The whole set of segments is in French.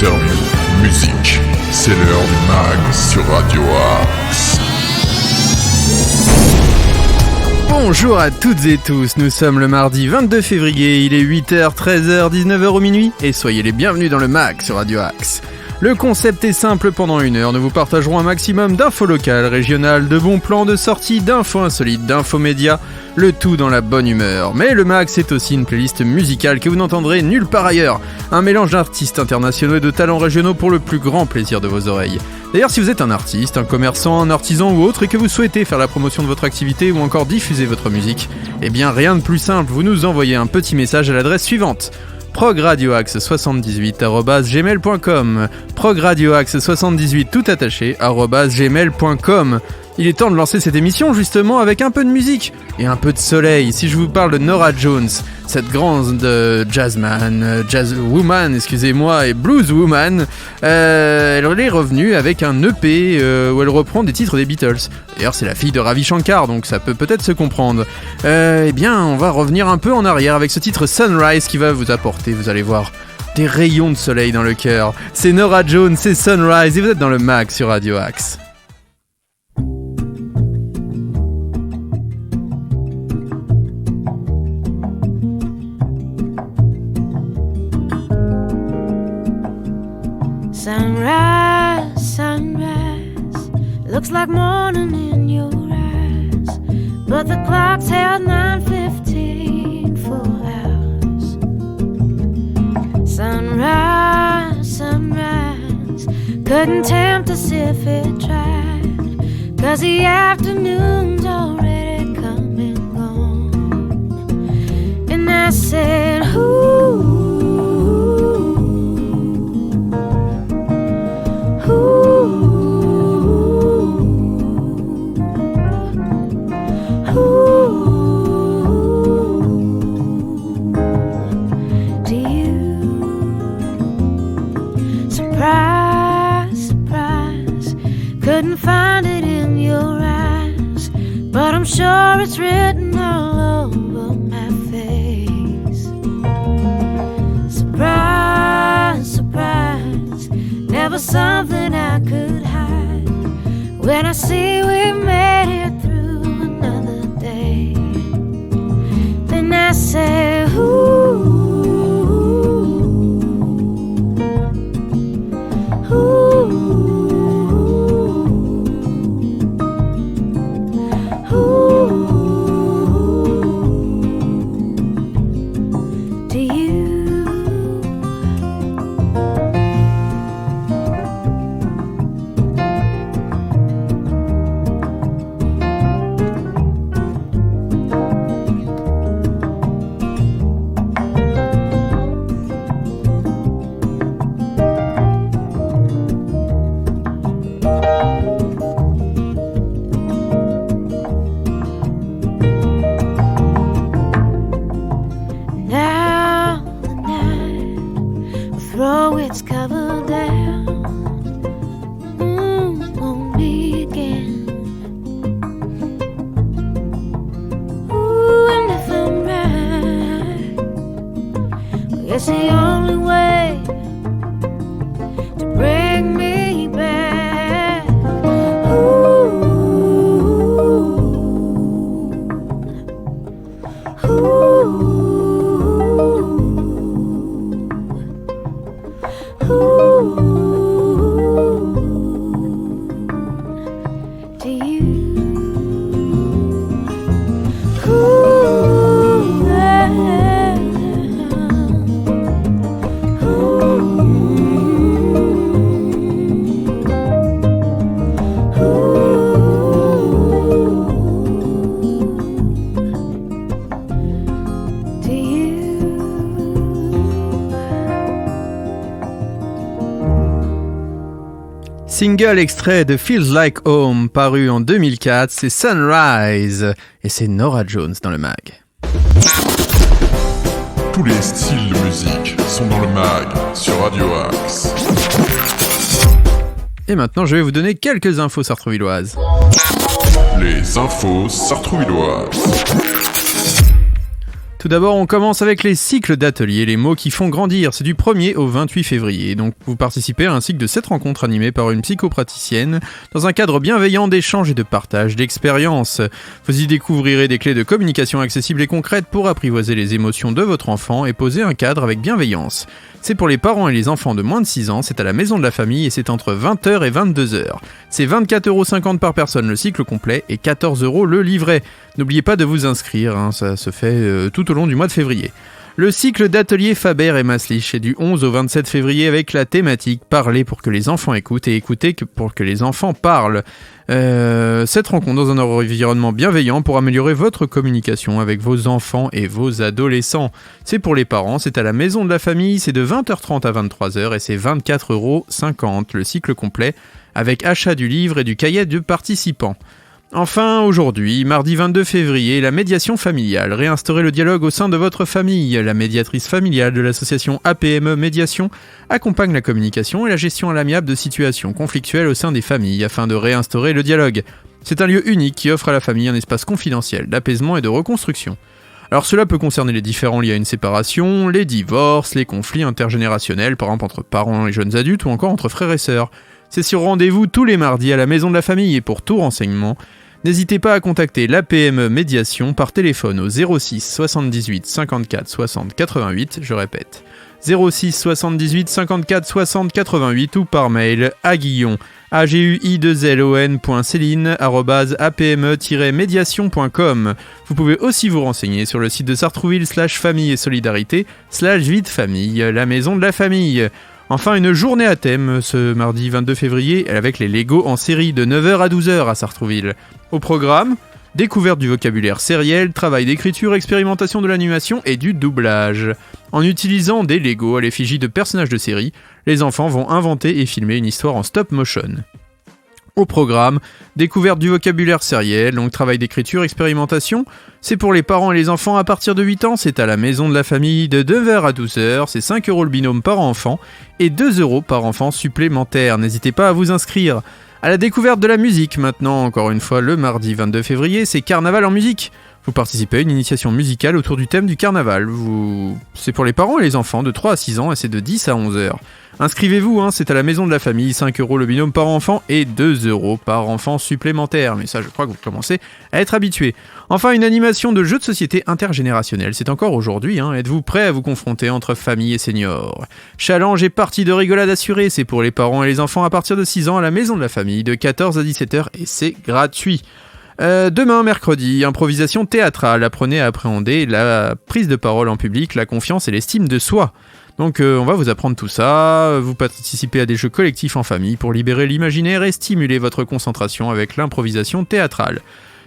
interviews, musique. C'est l'heure du mag sur Radio Axe. Bonjour à toutes et tous, nous sommes le mardi 22 février, il est 8h, 13h, 19h au minuit et soyez les bienvenus dans le mag sur Radio Axe. Le concept est simple, pendant une heure, nous vous partagerons un maximum d'infos locales, régionales, de bons plans de sortie, d'infos insolites, d'infos médias, le tout dans la bonne humeur. Mais le mag, c'est aussi une playlist musicale que vous n'entendrez nulle part ailleurs. Un mélange d'artistes internationaux et de talents régionaux pour le plus grand plaisir de vos oreilles. D'ailleurs, si vous êtes un artiste, un commerçant, un artisan ou autre et que vous souhaitez faire la promotion de votre activité ou encore diffuser votre musique, eh bien rien de plus simple, vous nous envoyez un petit message à l'adresse suivante: progradioaxe78@gmail.com. progradioaxe78 tout attaché @gmail.com. Il est temps de lancer cette émission justement avec un peu de musique et un peu de soleil. Si je vous parle de Norah Jones, cette grande jazzwoman, et blueswoman, elle est revenue avec un EP où elle reprend des titres des Beatles. D'ailleurs, c'est la fille de Ravi Shankar, donc ça peut peut-être se comprendre. Eh bien, on va revenir un peu en arrière avec ce titre Sunrise qui va vous apporter, vous allez voir, des rayons de soleil dans le cœur. C'est Norah Jones, c'est Sunrise et vous êtes dans le mag sur Radio Axe. Sunrise, sunrise, looks like morning in your eyes, but the clock's held 9:15 for hours. Sunrise, sunrise, couldn't tempt us if it tried, 'cause the afternoon's already come and gone. And I said, ooh, couldn't find it in your eyes, but I'm sure it's written all over my face. Surprise, surprise, never something I could hide. When I see we made it through another day, then I say, ooh, ooh. Single extrait de Feels Like Home, paru en 2004, c'est Sunrise, et c'est Norah Jones dans le mag. Tous les styles de musique sont dans le mag sur Radio Axe. Et maintenant, je vais vous donner quelques infos sartrouvilloises. Les infos sartrouvilloises. Tout d'abord, on commence avec les cycles d'ateliers, les mots qui font grandir. C'est du 1er au 28 février. Donc, vous participez à un cycle de 7 rencontres animées par une psychopraticienne dans un cadre bienveillant d'échange et de partage d'expériences. Vous y découvrirez des clés de communication accessibles et concrètes pour apprivoiser les émotions de votre enfant et poser un cadre avec bienveillance. C'est pour les parents et les enfants de moins de 6 ans, c'est à la maison de la famille et c'est entre 20h et 22h. C'est 24,50€ par personne le cycle complet et 14€ le livret. N'oubliez pas de vous inscrire, ça se fait tout au long du mois de février. Le cycle d'ateliers Faber et Maslich est du 11 au 27 février avec la thématique « Parler pour que les enfants écoutent et écouter pour que les enfants parlent ». Cette rencontre dans un environnement bienveillant pour améliorer votre communication avec vos enfants et vos adolescents. C'est pour les parents, c'est à la maison de la famille, c'est de 20h30 à 23h et c'est 24,50€ le cycle complet avec achat du livre et du cahier de participants. Enfin, aujourd'hui, mardi 22 février, la médiation familiale. Réinstaurer le dialogue au sein de votre famille. La médiatrice familiale de l'association APME Médiation accompagne la communication et la gestion à l'amiable de situations conflictuelles au sein des familles afin de réinstaurer le dialogue. C'est un lieu unique qui offre à la famille un espace confidentiel d'apaisement et de reconstruction. Alors cela peut concerner les différends liés à une séparation, les divorces, les conflits intergénérationnels, par exemple entre parents et jeunes adultes ou encore entre frères et sœurs. C'est sur rendez-vous tous les mardis à la maison de la famille et pour tout renseignement, n'hésitez pas à contacter l'APME Médiation par téléphone au 06 78 54 60 88, je répète, 06 78 54 60 88 ou par mail à guillon.celine@apme-médiation.com. Vous pouvez aussi vous renseigner sur le site de Sartrouville /famille et solidarité /vie de famille, la maison de la famille. Enfin, une journée à thème ce mardi 22 février avec les Lego en série de 9h à 12h à Sartrouville. Au programme, découverte du vocabulaire sériel, travail d'écriture, expérimentation de l'animation et du doublage. En utilisant des Lego à l'effigie de personnages de série, les enfants vont inventer et filmer une histoire en stop motion. Au programme, découverte du vocabulaire sériel, donc travail d'écriture, expérimentation. C'est pour les parents et les enfants à partir de 8 ans, c'est à la maison de la famille de 9h à 12h, c'est 5€ le binôme par enfant et 2€ par enfant supplémentaire. N'hésitez pas à vous inscrire. À la découverte de la musique maintenant, encore une fois le mardi 22 février, c'est Carnaval en musique. Vous participez à une initiation musicale autour du thème du carnaval. C'est pour les parents et les enfants de 3 à 6 ans et c'est de 10 à 11h. Inscrivez-vous, c'est à la maison de la famille, 5€ le binôme par enfant et 2€ par enfant supplémentaire. Mais ça, je crois que vous commencez à être habitués. Enfin, une animation de jeux de société intergénérationnel. C'est encore aujourd'hui, Êtes-vous prêts à vous confronter entre famille et seniors ? Challenge et partie de rigolade assurée. C'est pour les parents et les enfants à partir de 6 ans à la maison de la famille, de 14 à 17h et c'est gratuit. Demain, mercredi, improvisation théâtrale. Apprenez à appréhender la prise de parole en public, la confiance et l'estime de soi. Donc on va vous apprendre tout ça, vous participez à des jeux collectifs en famille pour libérer l'imaginaire et stimuler votre concentration avec l'improvisation théâtrale.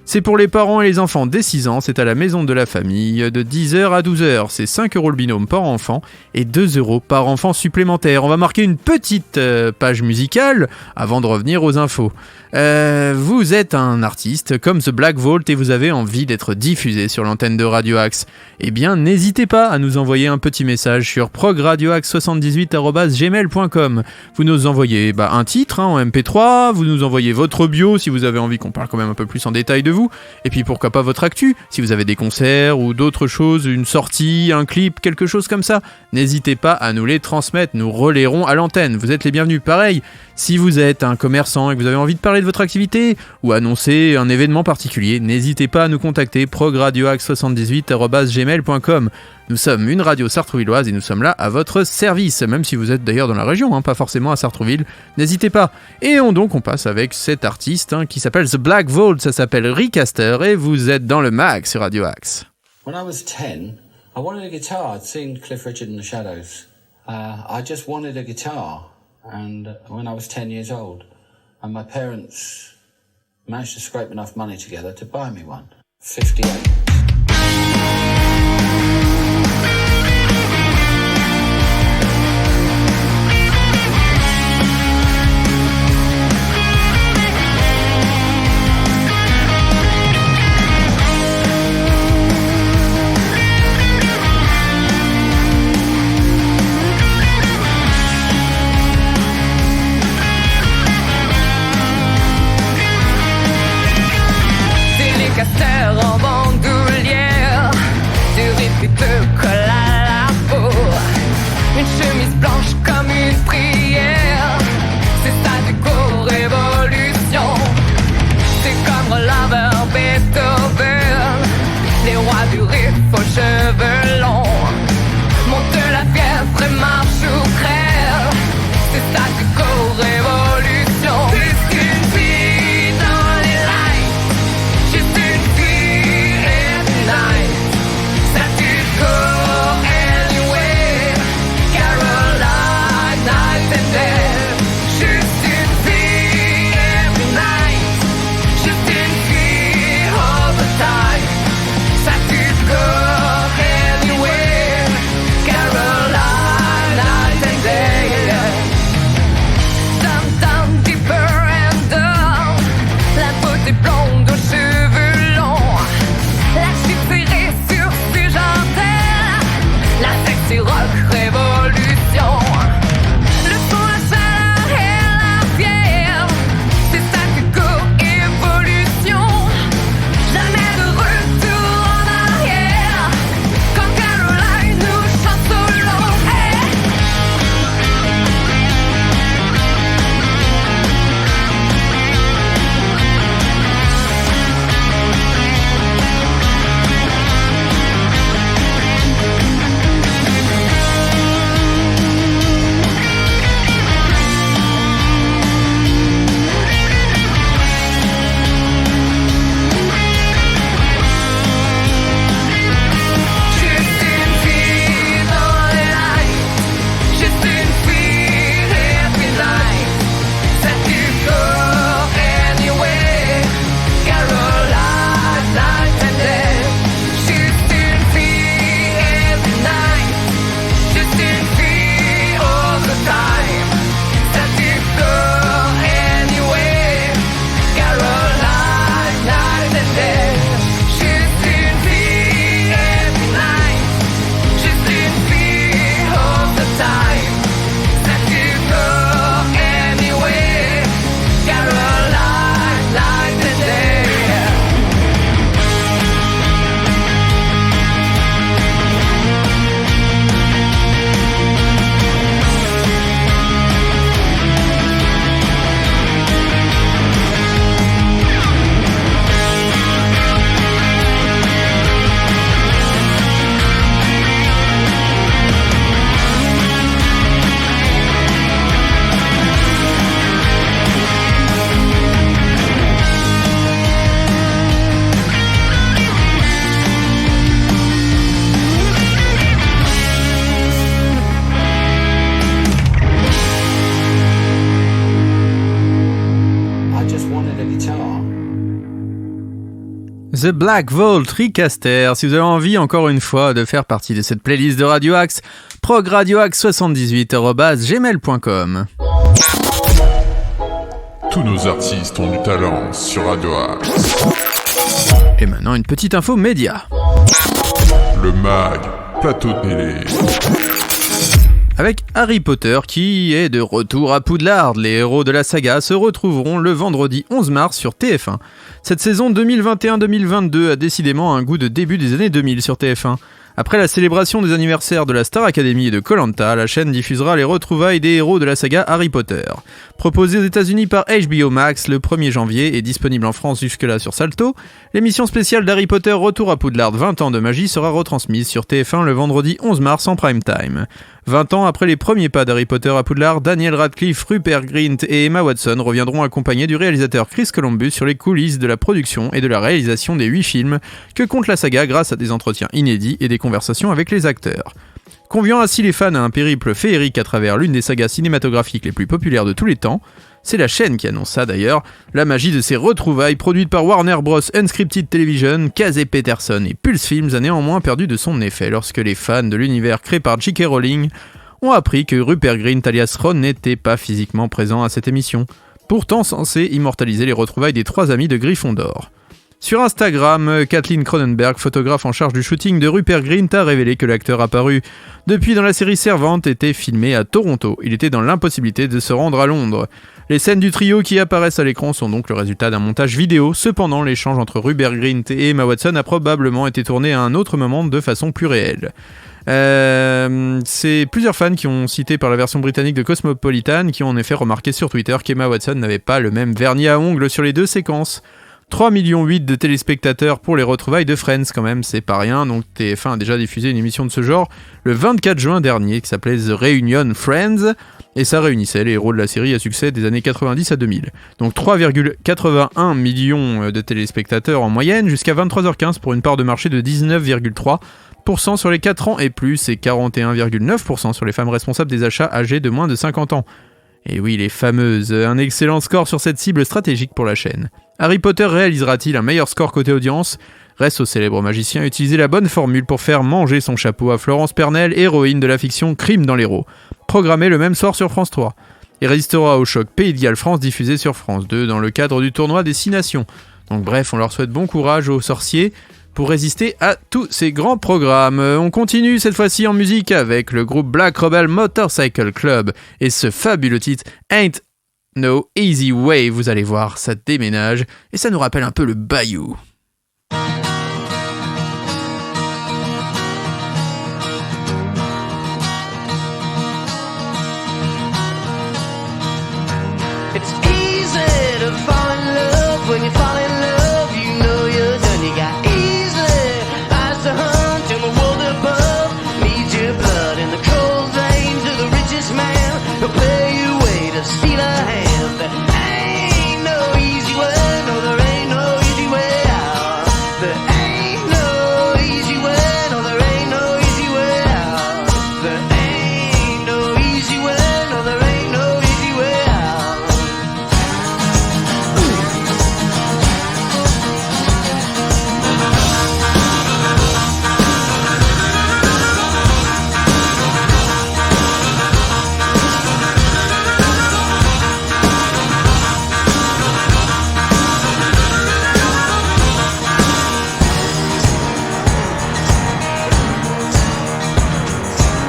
C'est pour les parents et les enfants dès 6 ans, c'est à la maison de la famille de 10h à 12h, c'est 5€ le binôme par enfant et 2€ par enfant supplémentaire. On va marquer une petite page musicale avant de revenir aux infos. Vous êtes un artiste comme The Black Vault et vous avez envie d'être diffusé sur l'antenne de Radio Axe. Eh bien, n'hésitez pas à nous envoyer un petit message sur progradioaxe78@gmail.com. Vous nous envoyez un titre en MP3, vous nous envoyez votre bio si vous avez envie qu'on parle quand même un peu plus en détail de vous, et puis pourquoi pas votre actu, si vous avez des concerts ou d'autres choses, une sortie, un clip, quelque chose comme ça, n'hésitez pas à nous les transmettre, nous relayerons à l'antenne, vous êtes les bienvenus. Pareil, si vous êtes un commerçant et que vous avez envie de parler de votre activité ou annoncer un événement particulier, n'hésitez pas à nous contacter progradioaxe78@gmail.com. Nous sommes une radio sartrouvilloise et nous sommes là à votre service, même si vous êtes d'ailleurs dans la région, pas forcément à Sartrouville, n'hésitez pas. Et on passe avec cet artiste qui s'appelle The Black Vault, ça s'appelle Rick Astor et vous êtes dans le mag sur Radio Axe. When I was 10, I wanted a guitar. I'd seen Cliff Richard and the Shadows. I just wanted a guitar, and when I was 10 years old, and my parents managed to scrape enough money together to buy me one. 58. En bandoulière notre laveur Beethoven. Les rois du riff aux cheveux longs. Monte la fièvre et marche ou crève. C'est statu quo, révolution. Juste une fille dans les lights. Juste une fille every night. Statu quo anyway. Caroline Nightingale. Juste une fille every night. Juste une fille all the time. Statu quo anyway. Caroline Nightingale. Down, down, deeper and down. La beauté blonde aux cheveux longs. La chic tirée sur Sugentelle. La sexy rock révolution. Le fond, la chaleur et la fièvre. C'est statu quo évolution. Jamais de retour en arrière. Quand Caroline nous chante solo. Hey! Juste une fille dans les lights. Juste une fille every night. Statu quo anyway. Caroline Nightingale. Juste une fille every night. Juste une fille all the time. Statu quo anyway. Caroline Nightingale. Juste une fille every night. Juste une fille all the time. Statu quo anyway. Caroline Nightingale. I just wanted a guitar. The Black Vault Recaster. Si vous avez envie, encore une fois, de faire partie de cette playlist de Radio Axe, progradioaxe78@gmail.com. Tous nos artistes ont du talent sur Radio Axe. Et maintenant, une petite info média. Le MAG, plateau télé. Avec Harry Potter qui est de retour à Poudlard, les héros de la saga se retrouveront le vendredi 11 mars sur TF1. Cette saison 2021-2022 a décidément un goût de début des années 2000 sur TF1. Après la célébration des anniversaires de la Star Academy et de Koh-Lanta, la chaîne diffusera les retrouvailles des héros de la saga Harry Potter. Proposé aux États-Unis par HBO Max le 1er janvier et disponible en France jusque-là sur Salto, l'émission spéciale d'Harry Potter Retour à Poudlard 20 ans de magie sera retransmise sur TF1 le vendredi 11 mars en prime time. 20 ans après les premiers pas d'Harry Potter à Poudlard, Daniel Radcliffe, Rupert Grint et Emma Watson reviendront accompagnés du réalisateur Chris Columbus sur les coulisses de la production et de la réalisation des 8 films que compte la saga grâce à des entretiens inédits et des conversations avec les acteurs. Conviant ainsi les fans à un périple féerique à travers l'une des sagas cinématographiques les plus populaires de tous les temps, c'est la chaîne qui annonce ça d'ailleurs, la magie de ces retrouvailles produites par Warner Bros. Unscripted Television, Casey Peterson et Pulse Films a néanmoins perdu de son effet lorsque les fans de l'univers créé par J.K. Rowling ont appris que Rupert Grint alias Ron n'était pas physiquement présent à cette émission, pourtant censé immortaliser les retrouvailles des 3 amis de Gryffondor. Sur Instagram, Kathleen Cronenberg, photographe en charge du shooting de Rupert Grint, a révélé que l'acteur apparu depuis dans la série Servante était filmé à Toronto. Il était dans l'impossibilité de se rendre à Londres. Les scènes du trio qui apparaissent à l'écran sont donc le résultat d'un montage vidéo. Cependant, l'échange entre Rupert Grint et Emma Watson a probablement été tourné à un autre moment de façon plus réelle. C'est plusieurs fans qui ont cité par la version britannique de Cosmopolitan qui ont en effet remarqué sur Twitter qu'Emma Watson n'avait pas le même vernis à ongles sur les 2 séquences. 3,8 millions de téléspectateurs pour les retrouvailles de Friends quand même, c'est pas rien. Donc TF1 a déjà diffusé une émission de ce genre le 24 juin dernier qui s'appelait The Reunion Friends et ça réunissait les héros de la série à succès des années 90 à 2000. Donc 3,81 millions de téléspectateurs en moyenne jusqu'à 23h15 pour une part de marché de 19,3% sur les 4 ans et plus et 41,9% sur les femmes responsables des achats âgées de moins de 50 ans. Et oui, les fameuses, un excellent score sur cette cible stratégique pour la chaîne. Harry Potter réalisera-t-il un meilleur score côté audience ? Reste au célèbre magicien à utiliser la bonne formule pour faire manger son chapeau à Florence Pernel, héroïne de la fiction Crime dans l'Hérault, programmée le même soir sur France 3. Il résistera au choc Pays de Galles France diffusé sur France 2 dans le cadre du tournoi des 6 nations. Donc bref, on leur souhaite bon courage aux sorciers pour résister à tous ces grands programmes. On continue cette fois-ci en musique avec le groupe Black Rebel Motorcycle Club et ce fabuleux titre Ain't No Easy Way. Vous allez voir, ça déménage et ça nous rappelle un peu le Bayou. It's easy to fall in love when you fall in love. You know you're done. You got easy eyes to hunt in the world above. Needs your blood in the cold veins of the richest man. He'll pay you way to steal a hand. There ain't no easy way. No, there ain't no easy way out. There ain't no easy way. No, there ain't no easy way out. There ain't no easy way. No, there ain't no easy way out.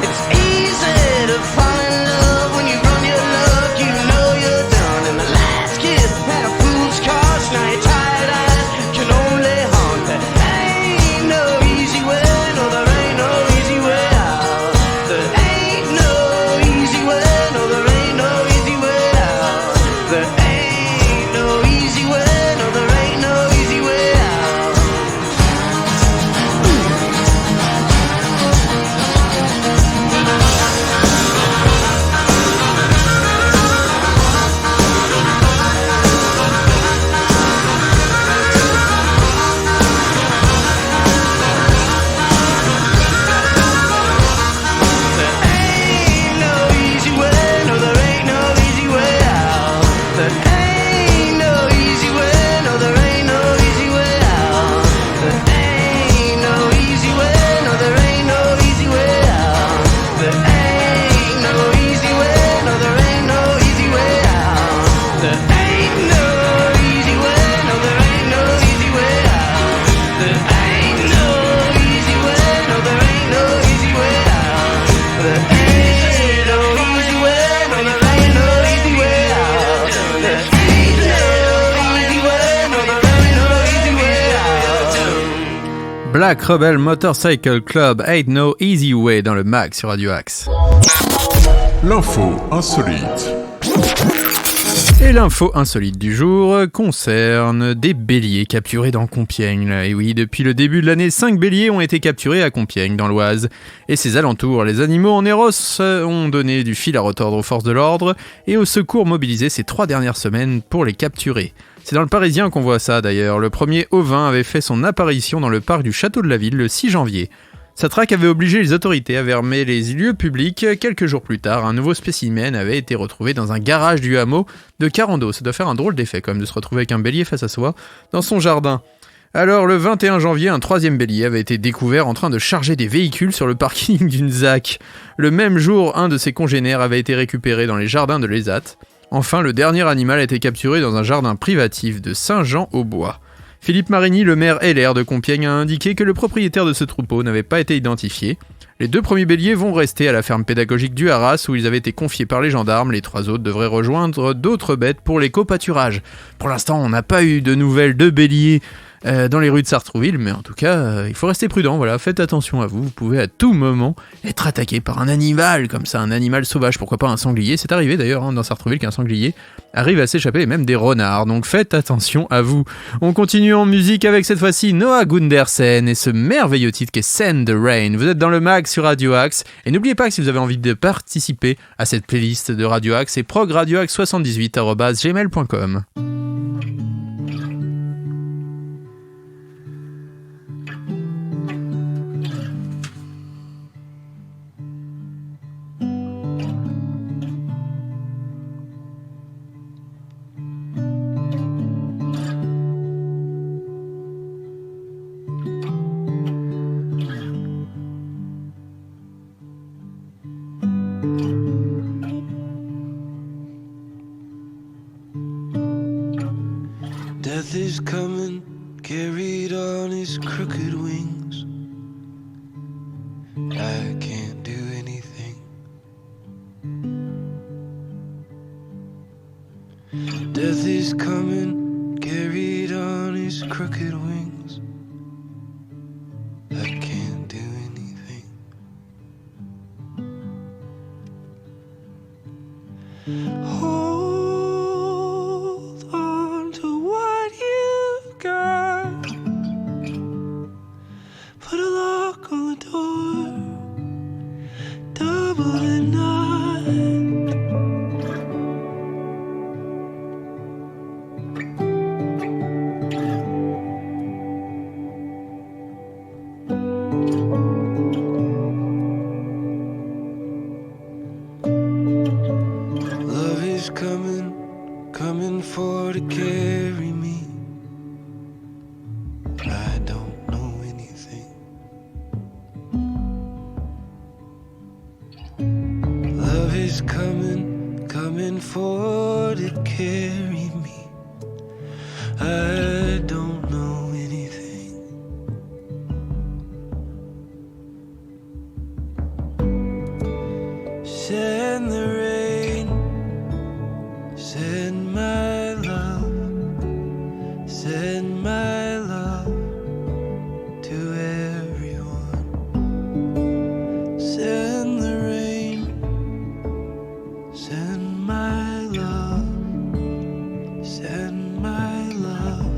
It's easy to fall in love when you run your luck. You know you're done. And the last kid had a fool's cost. Now your tired eyes can only haunt. There ain't no easy way. No, there ain't no easy way out. There ain't no easy way. No, there ain't no easy way out. There ain't no easy way. No, there ain't no easy way out. There ain't no easy way. No, there ain't no easy way out. There ain't no easy way. No, there ain't no easy way out. There ain't no easy way. No, there ain't no easy way out. There ain't no easy way. No, there ain't no easy way out. There ain't no easy way. No, there ain't no easy way out. There ain't no easy way. No, there ain't no easy way out. There ain't no easy way. No, there ain't no easy way out. There ain't no easy way. No, there ain't no easy way out. Black Rebel Motorcycle Club Ain't No Easy Way dans le mag sur Radio Axe. L'info insolite. Et l'info insolite du jour concerne des béliers capturés dans Compiègne. Et oui, depuis le début de l'année, 5 béliers ont été capturés à Compiègne, dans l'Oise. Et ses alentours, les animaux en Éros ont donné du fil à retordre aux forces de l'ordre et aux secours mobilisés ces 3 dernières semaines pour les capturer. C'est dans le Parisien qu'on voit ça d'ailleurs. Le premier ovin avait fait son apparition dans le parc du Château de la Ville le 6 janvier. Sa traque avait obligé les autorités à fermer les lieux publics. Quelques jours plus tard, un nouveau spécimen avait été retrouvé dans un garage du hameau de Carando. Ça doit faire un drôle d'effet quand même de se retrouver avec un bélier face à soi dans son jardin. Alors le 21 janvier, un 3e bélier avait été découvert en train de charger des véhicules sur le parking d'une ZAC. Le même jour, un de ses congénères avait été récupéré dans les jardins de l'ESAT. Enfin, le dernier animal a été capturé dans un jardin privatif de Saint-Jean-au-Bois. Philippe Marigny, le maire LR de Compiègne, a indiqué que le propriétaire de ce troupeau n'avait pas été identifié. Les 2 premiers béliers vont rester à la ferme pédagogique du Haras où ils avaient été confiés par les gendarmes. Les 3 autres devraient rejoindre d'autres bêtes pour l'éco-pâturage. Pour l'instant, on n'a pas eu de nouvelles de béliers dans les rues de Sartrouville, mais en tout cas, il faut rester prudent, voilà, faites attention à vous, vous pouvez à tout moment être attaqué par un animal, comme ça, un animal sauvage, pourquoi pas un sanglier, c'est arrivé d'ailleurs dans Sartrouville qu'un sanglier arrive à s'échapper, et même des renards, donc faites attention à vous. On continue en musique avec cette fois-ci Noah Gundersen et ce merveilleux titre qui est Send the Rain. Vous êtes dans le mag sur Radio Axe, et n'oubliez pas que si vous avez envie de participer à cette playlist de Radio Axe, c'est progradioaxe78@gmail.com. Death is coming, carried on his crooked wings. I can't do anything. Death is coming, carried on his crooked wings. I can't do anything. Hold on to what you've got. Put a lock on the door. Double the night. Love is coming, coming for to carry me. I don't know anything. Love is coming, coming for to carry me. I don't know anything. Send the rain, send my love, send my love to everyone. Send the rain, send my love, send my love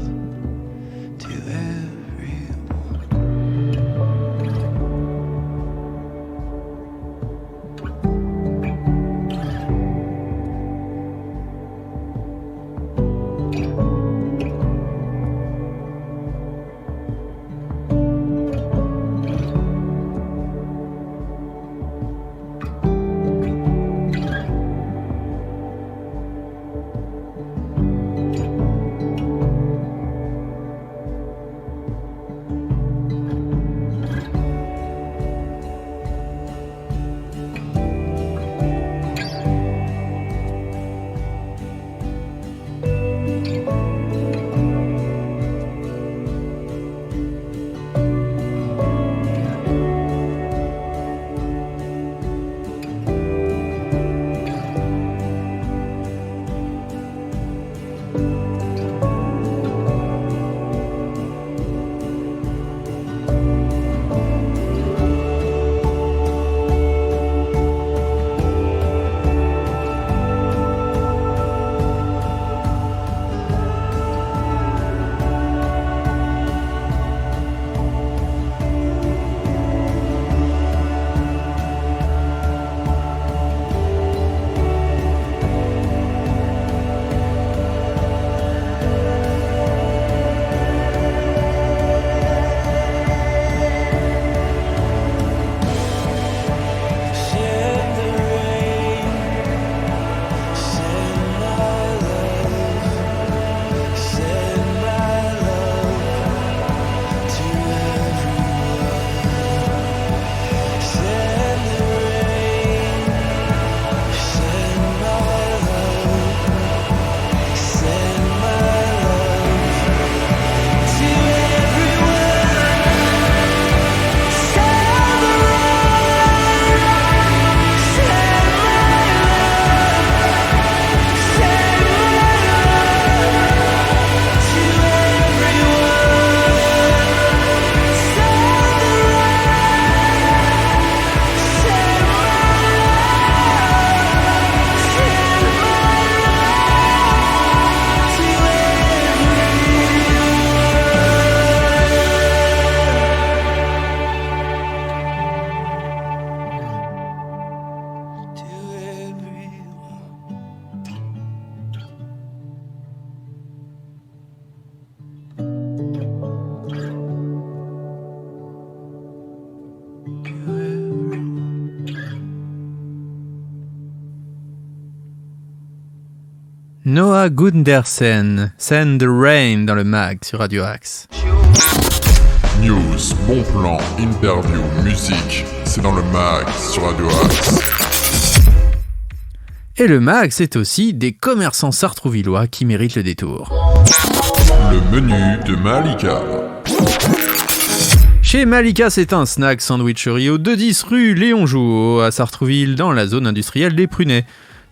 Noah Gundersen, Send the Rain dans le mag sur Radio Axe. News, bon plan, interview, musique, c'est dans le mag sur Radio Axe. Et le mag, c'est aussi des commerçants sartrouvillois qui méritent le détour. Le menu de Malika. Chez Malika, c'est un snack sandwicherie au 210 rue Léon Jouot à Sartrouville dans la zone industrielle des Prunets.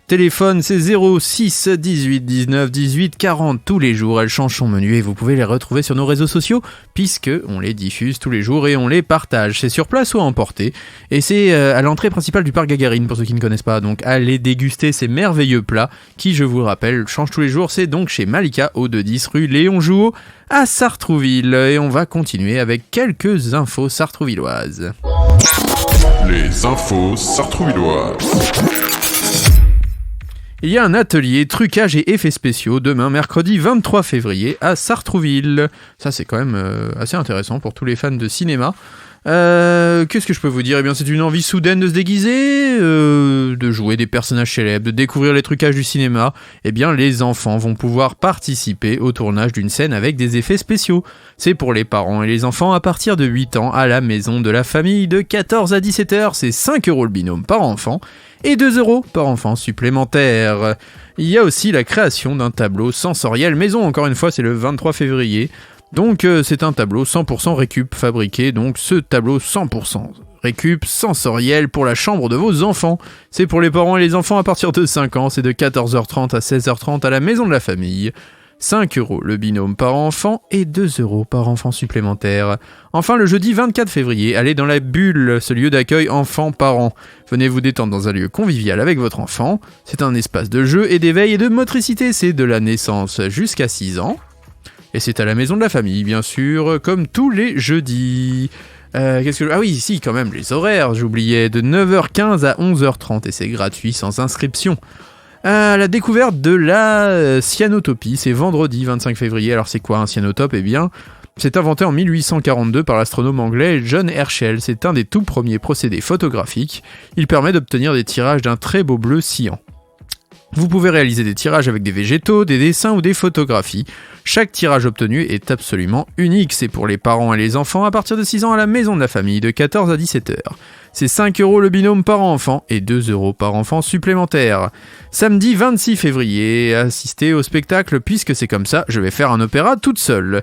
Téléphone, c'est 06 18 19 18 40 tous les jours. Elle change son menu et vous pouvez les retrouver sur nos réseaux sociaux puisque on les diffuse tous les jours et on les partage. C'est sur place ou à emporter et c'est à l'entrée principale du parc Gagarine pour ceux qui ne connaissent pas. Donc allez déguster ces merveilleux plats qui, je vous le rappelle, changent tous les jours. C'est donc chez Malika au 210 rue Léon Jouot à Sartrouville et on va continuer avec quelques infos sartrouvilloises. Les infos sartrouvilloises. Il y a un atelier trucage et effets spéciaux demain, mercredi 23 février, à Sartrouville. Ça, c'est quand même assez intéressant pour tous les fans de cinéma. Qu'est-ce que je peux vous dire ? Eh bien, c'est une envie soudaine de se déguiser, de jouer des personnages célèbres, de découvrir les trucages du cinéma. Eh bien, les enfants vont pouvoir participer au tournage d'une scène avec des effets spéciaux. C'est pour les parents et les enfants à partir de 8 ans à la maison de la famille de 14 à 17 heures. C'est 5 € le binôme par enfant et 2 € par enfant supplémentaire. Il y a aussi la création d'un tableau sensoriel maison. Encore une fois, c'est le 23 février. Donc c'est un tableau 100% récup fabriqué, donc ce tableau 100% récup sensoriel pour la chambre de vos enfants. C'est pour les parents et les enfants à partir de 5 ans, c'est de 14h30 à 16h30 à la maison de la famille. 5 € le binôme par enfant et 2 € par enfant supplémentaire. Enfin, le jeudi 24 février, allez dans la Bulle, ce lieu d'accueil enfants-parents. Venez vous détendre dans un lieu convivial avec votre enfant. C'est un espace de jeu et d'éveil et de motricité, c'est de la naissance jusqu'à 6 ans. Et c'est à la maison de la famille, bien sûr, comme tous les jeudis. Ah oui, si, quand même, les horaires, j'oubliais, de 9h15 à 11h30, et c'est gratuit, sans inscription. La découverte de la cyanotopie, c'est vendredi 25 février. Alors c'est quoi un cyanotope ? Eh bien, c'est inventé en 1842 par l'astronome anglais John Herschel. C'est un des tout premiers procédés photographiques. Il permet d'obtenir des tirages d'un très beau bleu cyan. Vous pouvez réaliser des tirages avec des végétaux, des dessins ou des photographies. Chaque tirage obtenu est absolument unique. C'est pour les parents et les enfants à partir de 6 ans à la maison de la famille de 14 à 17 heures. C'est 5 € le binôme par enfant et 2 € par enfant supplémentaire. Samedi 26 février, assistez au spectacle puisque c'est comme ça, je vais faire un opéra toute seule.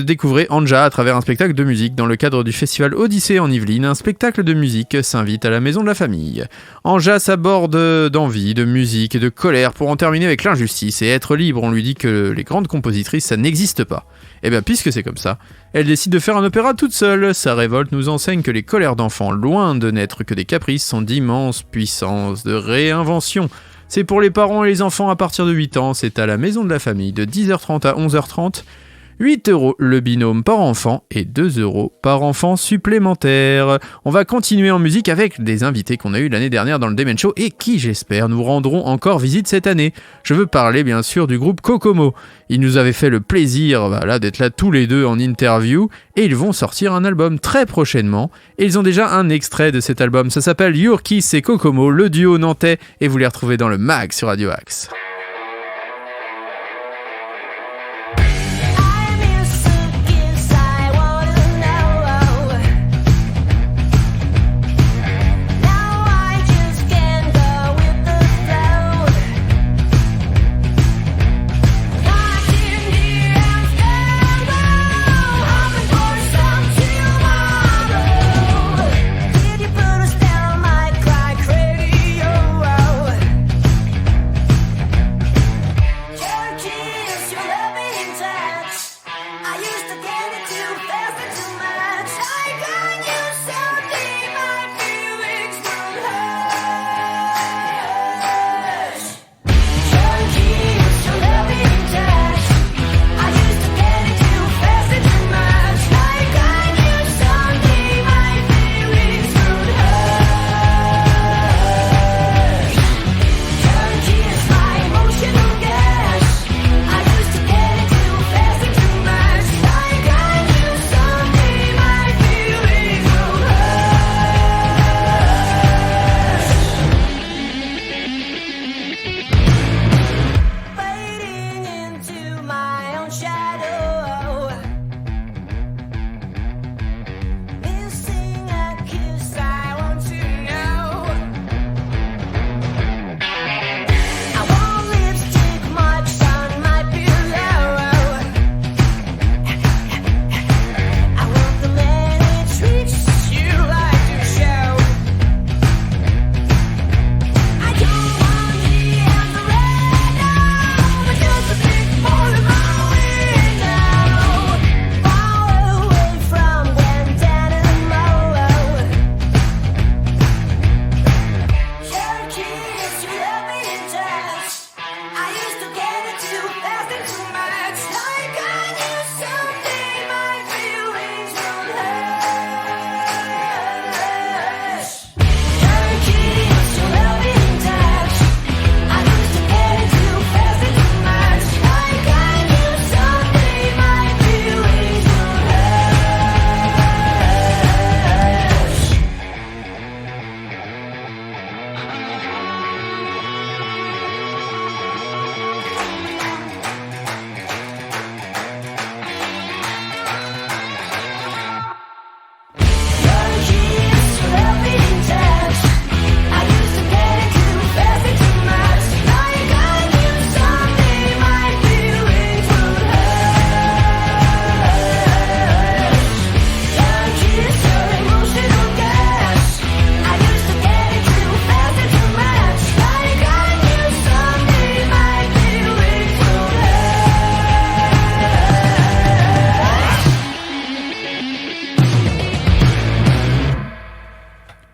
Découvrez Anja à travers un spectacle de musique. Dans le cadre du festival Odyssée en Yvelines, un spectacle de musique s'invite à la maison de la famille. Anja s'aborde d'envie, de musique et de colère pour en terminer avec l'injustice et être libre. On lui dit que les grandes compositrices, ça n'existe pas. Et bien puisque c'est comme ça, elle décide de faire un opéra toute seule. Sa révolte nous enseigne que les colères d'enfants, loin de n'être que des caprices, sont d'immenses puissances de réinvention. C'est pour les parents et les enfants à partir de 8 ans, c'est à la maison de la famille de 10h30 à 11h30. 8 € le binôme par enfant et 2 € par enfant supplémentaire. On va continuer en musique avec des invités qu'on a eu l'année dernière dans le Demen Show et qui, j'espère, nous rendront encore visite cette année. Je veux parler bien sûr du groupe Kokomo. Ils nous avaient fait le plaisir d'être là tous les deux en interview et ils vont sortir un album très prochainement. Et ils ont déjà un extrait de cet album. Ça s'appelle Your Kiss et Kokomo, le duo nantais, et vous les retrouvez dans le mag sur Radio Axe.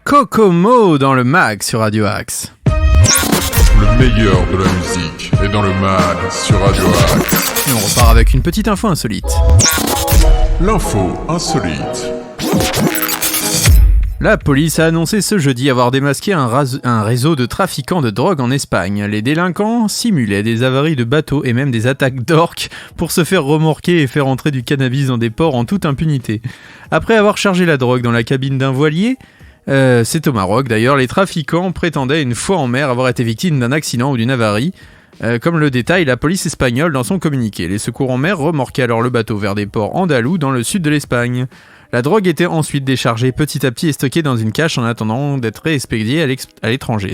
Kokomo dans le mag sur Radio Axe. Le meilleur de la musique est dans le mag sur Radio Axe. Et on repart avec une petite info insolite. L'info insolite. La police a annoncé ce jeudi avoir démasqué un réseau de trafiquants de drogue en Espagne. Les délinquants simulaient des avaries de bateaux et même des attaques d'orques pour se faire remorquer et faire entrer du cannabis dans des ports en toute impunité. Après avoir chargé la drogue dans la cabine d'un voilier, c'est au Maroc d'ailleurs, les trafiquants prétendaient une fois en mer avoir été victimes d'un accident ou d'une avarie. Comme le détaille la police espagnole dans son communiqué. Les secours en mer remorquaient alors le bateau vers des ports andalous dans le sud de l'Espagne. La drogue était ensuite déchargée petit à petit et stockée dans une cache en attendant d'être expédiée à l'étranger.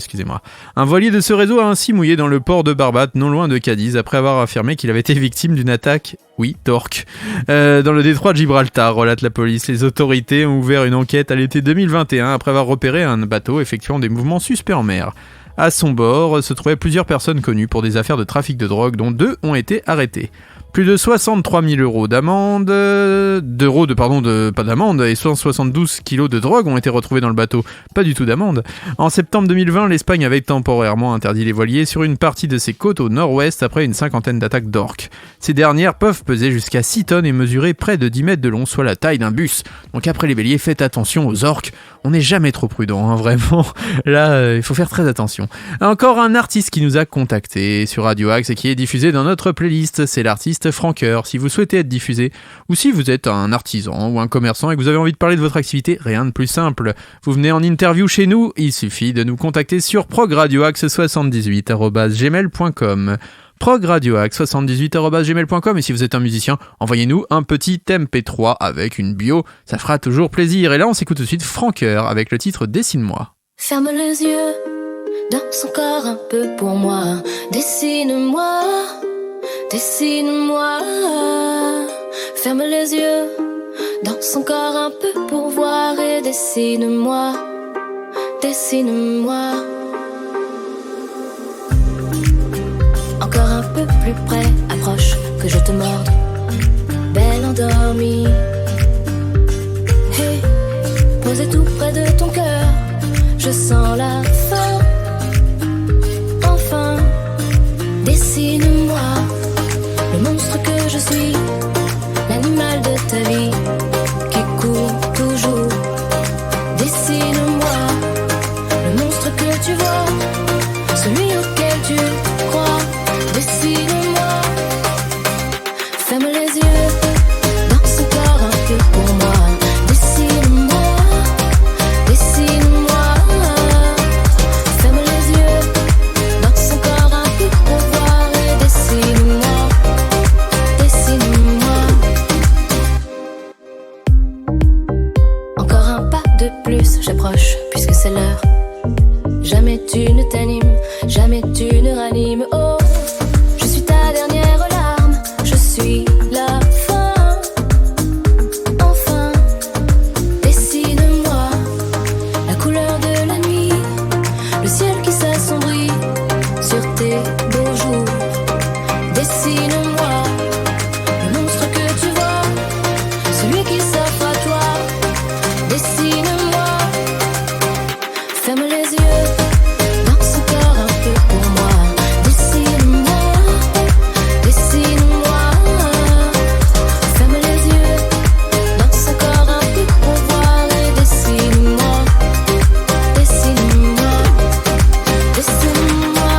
Un voilier de ce réseau a ainsi mouillé dans le port de Barbate, non loin de Cadiz, après avoir affirmé qu'il avait été victime d'une attaque, d'orques, dans le détroit de Gibraltar, relate la police. Les autorités ont ouvert une enquête à l'été 2021 après avoir repéré un bateau effectuant des mouvements suspects en mer. À son bord se trouvaient plusieurs personnes connues pour des affaires de trafic de drogue, dont 2 ont été arrêtées. Plus de 63 000 euros d'amende, pas d'amende, et 172 kilos de drogue ont été retrouvés dans le bateau. Pas du tout d'amende. En septembre 2020, l'Espagne avait temporairement interdit les voiliers sur une partie de ses côtes au nord-ouest après une 50aine d'attaques d'orques. Ces dernières peuvent peser jusqu'à 6 tonnes et mesurer près de 10 mètres de long, soit la taille d'un bus. Donc après les béliers, faites attention aux orques. On n'est jamais trop prudent, vraiment. Là, il faut faire très attention. Encore un artiste qui nous a contacté sur Radio Axe et qui est diffusé dans notre playlist, c'est l'artiste Franqueur. Si vous souhaitez être diffusé, ou si vous êtes un artisan ou un commerçant et que vous avez envie de parler de votre activité, rien de plus simple. Vous venez en interview chez nous, il suffit de nous contacter sur progradioaxe78@gmail.com. progradioaxe78@gmail.com, et si vous êtes un musicien, envoyez-nous un petit MP3 avec une bio, ça fera toujours plaisir. Et là, on s'écoute tout de suite Franqueur avec le titre Dessine-moi. Ferme les yeux, danse encore un peu pour moi. Dessine-moi, dessine-moi. Ferme les yeux, danse encore un peu pour voir et dessine-moi, dessine-moi. Encore un peu plus près, approche que je te morde. Belle endormie. Hey, posé tout près de ton cœur, je sens la fin. Enfin, dessine-moi le monstre que je suis, l'animal de ta vie qui court toujours. Dessine-moi le monstre que tu vois, celui auquel tu crois. Dessine-moi, ferme les yeux, danse encore un peu pour moi. Dessine-moi, dessine-moi. Ferme les yeux, danse encore un peu pour voir et dessine-moi, dessine-moi. Encore un pas de plus, j'approche puisque c'est l'heure. Jamais tu ne t'animes, jamais tu ne ranimes. Oh, je suis ta dernière larme, je suis la fin. Enfin, dessine-moi la couleur de la nuit, le ciel qui s'assombrit sur tes beaux jours. Dessine-moi le monstre que tu vois, celui qui s'offre à toi. Dessine-moi, ferme les yeux, danse encore un peu pour moi. Dessine-moi, dessine-moi. Ferme les yeux, danse encore un peu pour voir et dessine-moi, dessine-moi, dessine-moi.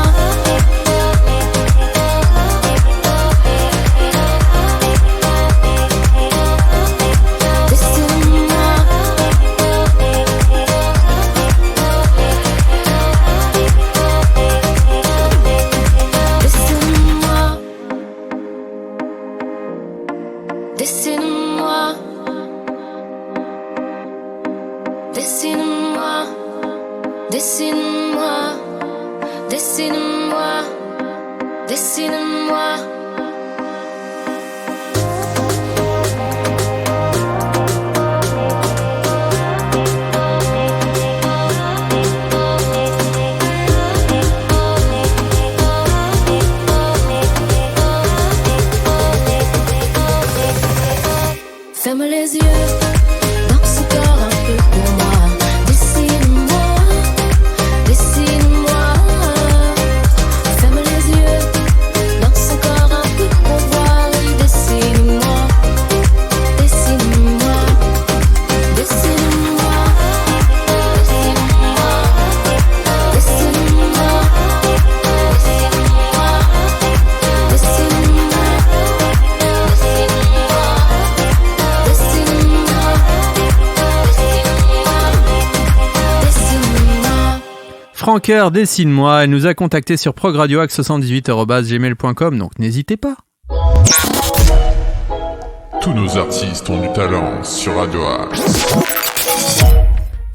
Dessine-moi, dessine-moi, dessine-moi, dessine-moi, dessine-moi. Ferme les yeux, danse encore un peu pour moi. Dessine-moi, Franqueur, dessine-moi. Elle nous a contacté sur progradioaxe78@gmail.com, donc n'hésitez pas. Tous nos artistes ont du talent sur Radio Axe.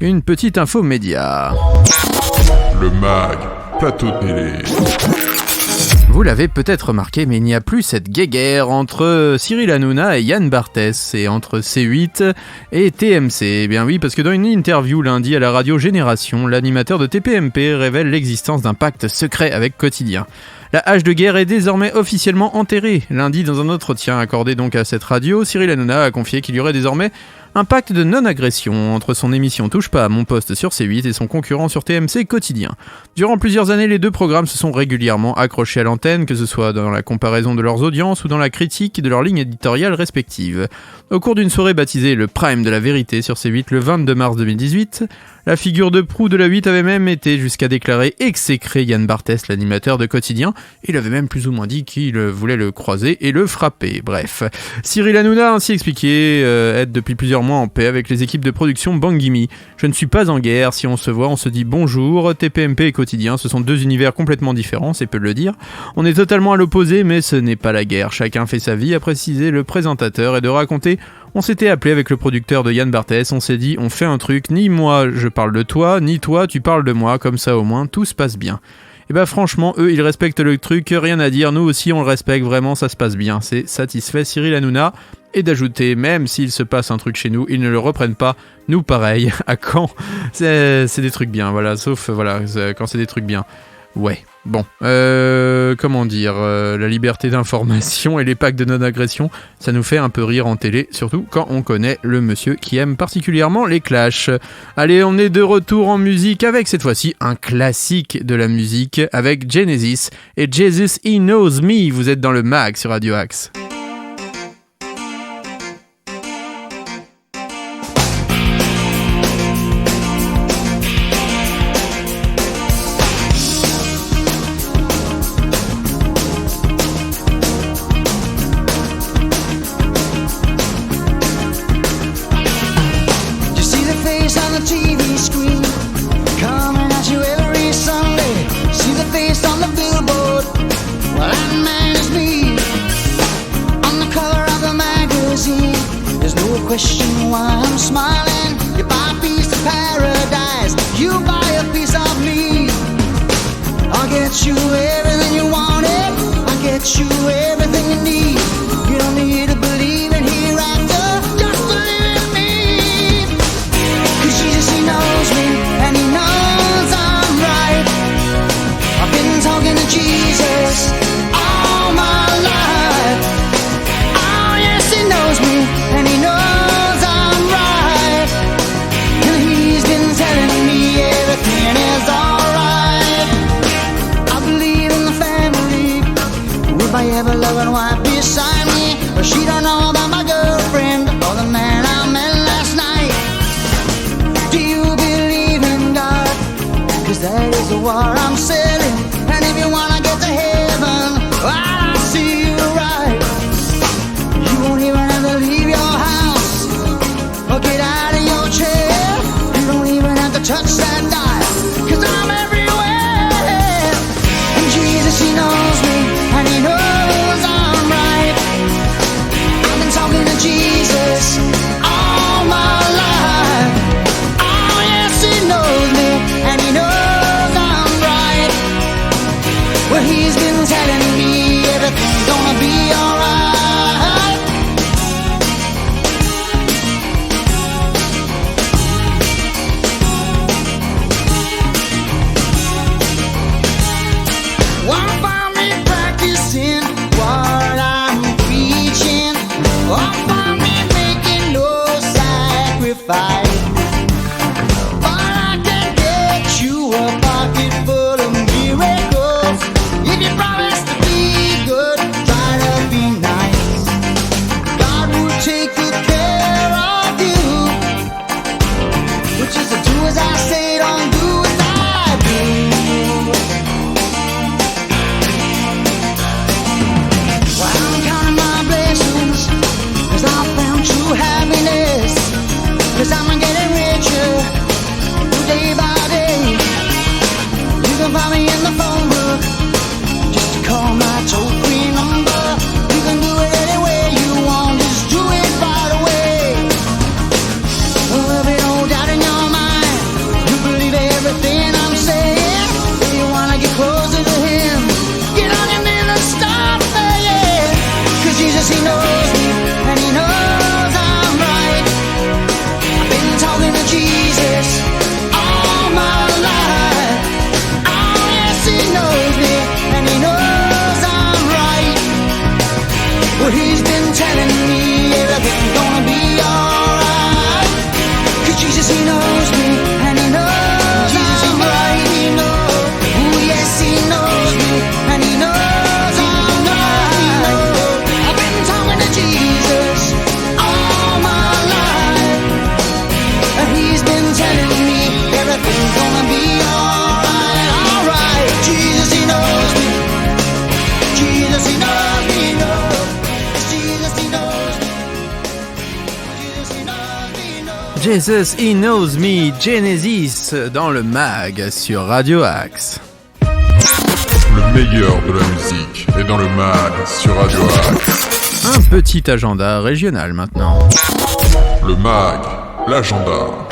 Une petite info média. Le MAG, plateau télé. Vous l'avez peut-être remarqué, mais il n'y a plus cette guéguerre entre Cyril Hanouna et Yann Barthès, et entre C8 et TMC. Eh bien oui, parce que dans une interview lundi à la radio Génération, l'animateur de TPMP révèle l'existence d'un pacte secret avec Quotidien. La hache de guerre est désormais officiellement enterrée. Lundi, dans un entretien accordé donc à cette radio, Cyril Hanouna a confié qu'il y aurait désormais un pacte de non-agression entre son émission Touche pas à mon poste sur C8 et son concurrent sur TMC Quotidien. Durant plusieurs années, les deux programmes se sont régulièrement accrochés à l'antenne, que ce soit dans la comparaison de leurs audiences ou dans la critique de leurs lignes éditoriales respectives. Au cours d'une soirée baptisée le Prime de la vérité sur C8 le 22 mars 2018, la figure de proue de la 8 avait même été jusqu'à déclarer exécrer Yann Barthès, l'animateur de Quotidien. Il avait même plus ou moins dit qu'il voulait le croiser et le frapper. Bref, Cyril Hanouna a ainsi expliqué être depuis plusieurs mois en paix avec les équipes de production Bangimi. Je ne suis pas en guerre, si on se voit, on se dit bonjour. TPMP et Quotidien, ce sont deux univers complètement différents, c'est peu de le dire. On est totalement à l'opposé, mais ce n'est pas la guerre. Chacun fait sa vie, a précisé le présentateur, et de raconter: on s'était appelé avec le producteur de Yann Barthès, on s'est dit on fait un truc, ni moi je parle de toi, ni toi tu parles de moi, comme ça au moins tout se passe bien. Et bah franchement, eux ils respectent le truc, rien à dire, nous aussi on le respecte, vraiment ça se passe bien, c'est satisfait Cyril Hanouna. Et d'ajouter, même s'il se passe un truc chez nous, ils ne le reprennent pas, nous pareil, à quand c'est des trucs bien, voilà, sauf voilà, quand c'est des trucs bien. Ouais, bon, comment dire, la liberté d'information et les packs de non-agression, ça nous fait un peu rire en télé, surtout quand on connaît le monsieur qui aime particulièrement les clashs. Allez, on est de retour en musique avec cette fois-ci un classique de la musique avec Genesis et Jesus He Knows Me. Vous êtes dans le MAG sur Radio Axe. Question why I'm smiling. You buy a piece of paradise, you buy a piece of me. I'll get you everything you wanted, I'll get you everything you need. You don't need to believe in hereafter, just believe in me. 'Cause Jesus, he knows me, and he knows I'm right. I've been talking to Jesus all my life. Oh yes, he knows me, and he knows everything is alright. I believe in the family, with my ever-loving wife beside me. But she don't know about my girlfriend or the man I met last night. Do you believe in God? 'Cause that is the war I'm selling. And if you wanna get to heaven, I'll see you right. You won't even have to leave your house or get out of your chair. You don't even have to touch that dial, 'cause I'm everywhere. And Jesus, he knows me, and he knows I'm right. I've been talking to Jesus all my life. Oh yes, he knows me, and he knows I'm right. Well, he's been telling me everything's gonna be alright. Jesus, He Knows Me, Genesis, dans le mag sur Radio Axe. Le meilleur de la musique est dans le mag sur Radio Axe. Un petit agenda régional maintenant. Le mag, l'agenda.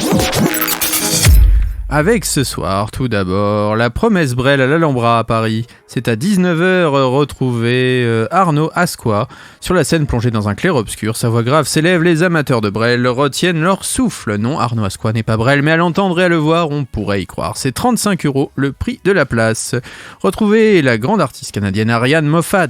Avec ce soir, tout d'abord, la promesse Brel à l'Alhambra à Paris. C'est à 19h retrouver Arnaud Asquois. Sur la scène plongée dans un clair-obscur, sa voix grave s'élève, les amateurs de Brel retiennent leur souffle. Non, Arnaud Asquois n'est pas Brel, mais à l'entendre et à le voir, on pourrait y croire. C'est 35€ le prix de la place. Retrouvez la grande artiste canadienne Ariane Moffat.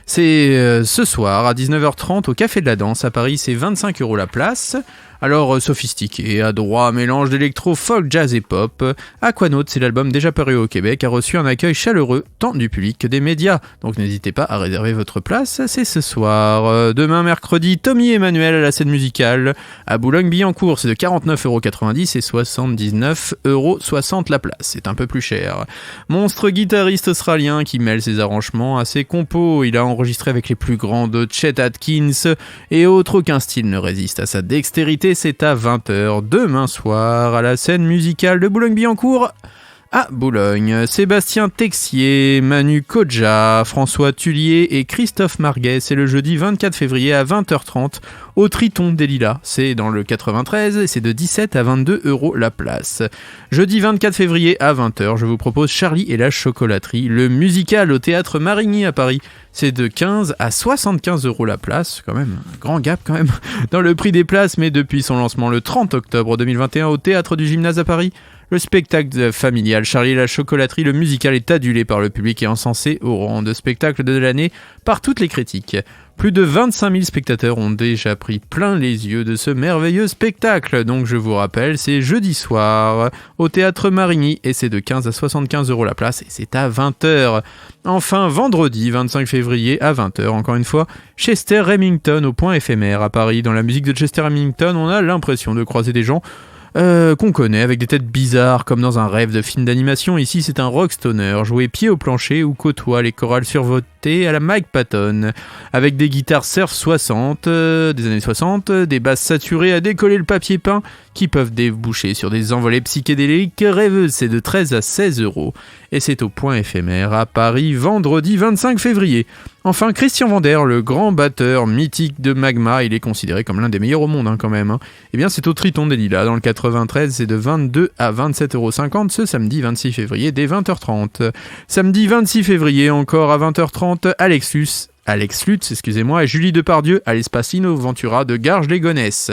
C'est ce soir à 19h30 au Café de la Danse à Paris, c'est 25€ la place. Alors sophistiqué, adroit, mélange d'électro, folk, jazz et pop, Aquanaut, c'est l'album déjà paru au Québec, a reçu un accueil chaleureux tant du public que des médias. Donc n'hésitez pas à réserver votre place, c'est ce soir. Demain mercredi, Tommy Emmanuel à la scène musicale à Boulogne-Billancourt, c'est de 49,90€ et 79,60€ la place, c'est un peu plus cher. Monstre guitariste australien qui mêle ses arrangements à ses compos, il a enregistré avec les plus grands de Chet Atkins et autres, aucun style ne résiste à sa dextérité. C'est à 20h demain soir à la scène musicale de Boulogne-Billancourt à Boulogne. Sébastien Texier, Manu Kodja, François Tullier et Christophe Marguet. C'est le jeudi 24 février à 20h30 au Triton des Lilas. C'est dans le 93 et c'est de 17 à 22€ la place. Jeudi 24 février à 20h, je vous propose Charlie et la chocolaterie, le musical au théâtre Marigny à Paris. C'est de 15 à 75€ la place, quand même, un grand gap quand même, dans le prix des places, mais depuis son lancement le 30 octobre 2021 au théâtre du Gymnase à Paris, le spectacle familial Charlie et la chocolaterie, le musical est adulé par le public et encensé au rang de spectacle de l'année par toutes les critiques. Plus de 25 000 spectateurs ont déjà pris plein les yeux de ce merveilleux spectacle. Donc je vous rappelle, c'est jeudi soir au théâtre Marigny et c'est de 15 à 75€ la place et c'est à 20h. Enfin, vendredi 25 février à 20h, encore une fois, Chester Remington au Point éphémère à Paris. Dans la musique de Chester Remington, on a l'impression de croiser des gens qu'on connaît, avec des têtes bizarres comme dans un rêve de film d'animation. Ici c'est un rock stoner joué pied au plancher ou côtoie les chorales survoltées à la Mike Patton, avec des guitares surf 60 des années 60, des basses saturées à décoller le papier peint qui peuvent déboucher sur des envolées psychédéliques rêveuses. C'est de 13 à 16€ et c'est au Point éphémère à Paris vendredi 25 février. Enfin, Christian Vander, le grand batteur mythique de Magma, il est considéré comme l'un des meilleurs au monde quand même. Eh bien c'est au Triton des Lilas dans le 93, c'est de 22 à 27,50€ ce samedi 26 février dès 20h30. Samedi 26 février encore à 20h30, Alex Lutz, et Julie Depardieu à l'Espacino Ventura de Garges-les-Gonesse.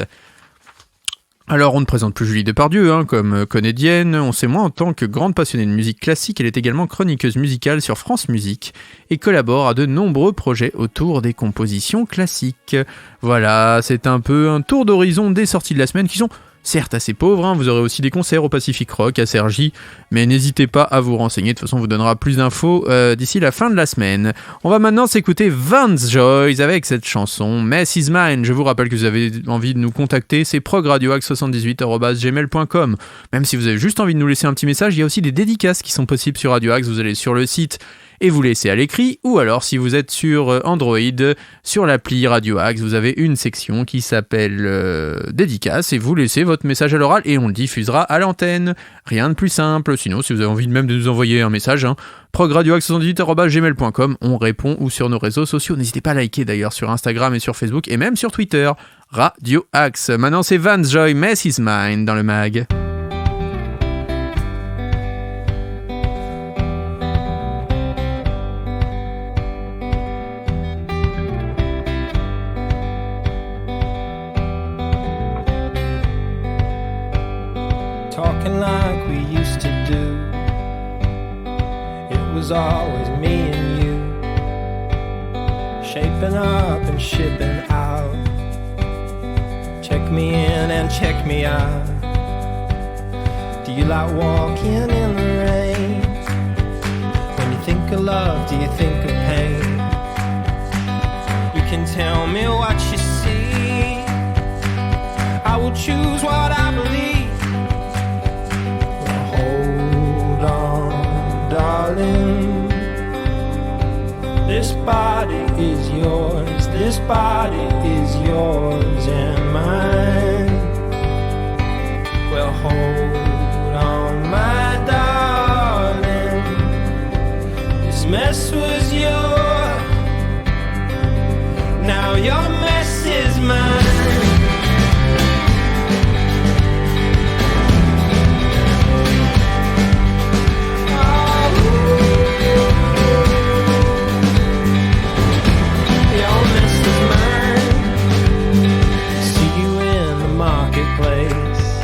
Alors on ne présente plus Julie Depardieu comme comédienne, on sait moins en tant que grande passionnée de musique classique, elle est également chroniqueuse musicale sur France Musique et collabore à de nombreux projets autour des compositions classiques. Voilà, c'est un peu un tour d'horizon des sorties de la semaine qui sont certes assez pauvres, vous aurez aussi des concerts au Pacific Rock, à Cergy, mais n'hésitez pas à vous renseigner, de toute façon on vous donnera plus d'infos d'ici la fin de la semaine. On va maintenant s'écouter Vance Joyce avec cette chanson Mess Is Mine. Je vous rappelle que vous avez envie de nous contacter, c'est progradioaxe78@gmail.com. Même si vous avez juste envie de nous laisser un petit message, il y a aussi des dédicaces qui sont possibles sur Radio Axe, vous allez sur le site et vous laissez à l'écrit, ou alors si vous êtes sur Android, sur l'appli Radio Axe, vous avez une section qui s'appelle dédicace et vous laissez votre message à l'oral et on le diffusera à l'antenne. Rien de plus simple, sinon si vous avez envie même de nous envoyer un message, progradioaxe78@gmail.com, on répond, ou sur nos réseaux sociaux, n'hésitez pas à liker d'ailleurs sur Instagram et sur Facebook et même sur Twitter, Radio Axe. Maintenant c'est Vance Joy, Mess Is Mine dans le mag. Talking like we used to do. It was always me and you, shaping up and shipping out. Check me in and check me out. Do you like walking in the rain? When you think of love, do you think of pain? You can tell me what you see, I will choose what I believe. Hold on, darling. This body is yours. This body is yours and mine. marketplace,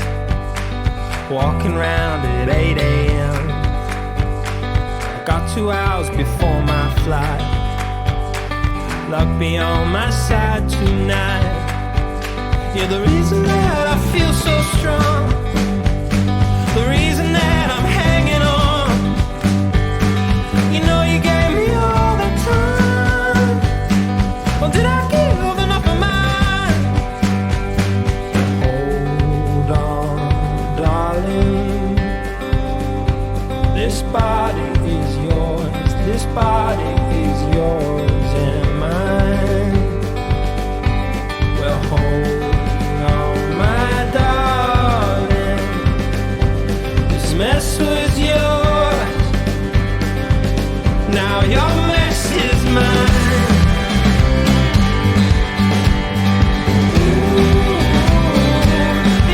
walking round at 8 a.m. I got 2 hours before my flight. Luck be on my side tonight. You're the reason that I feel so strong, the reason that I'm hanging on. You know you gave me all the time. Well, did I give enough of mine? Hold on, darling. This body is yours. This body is yours and mine. Well, hold on, my darling. This mess was yours. Now your mess is mine.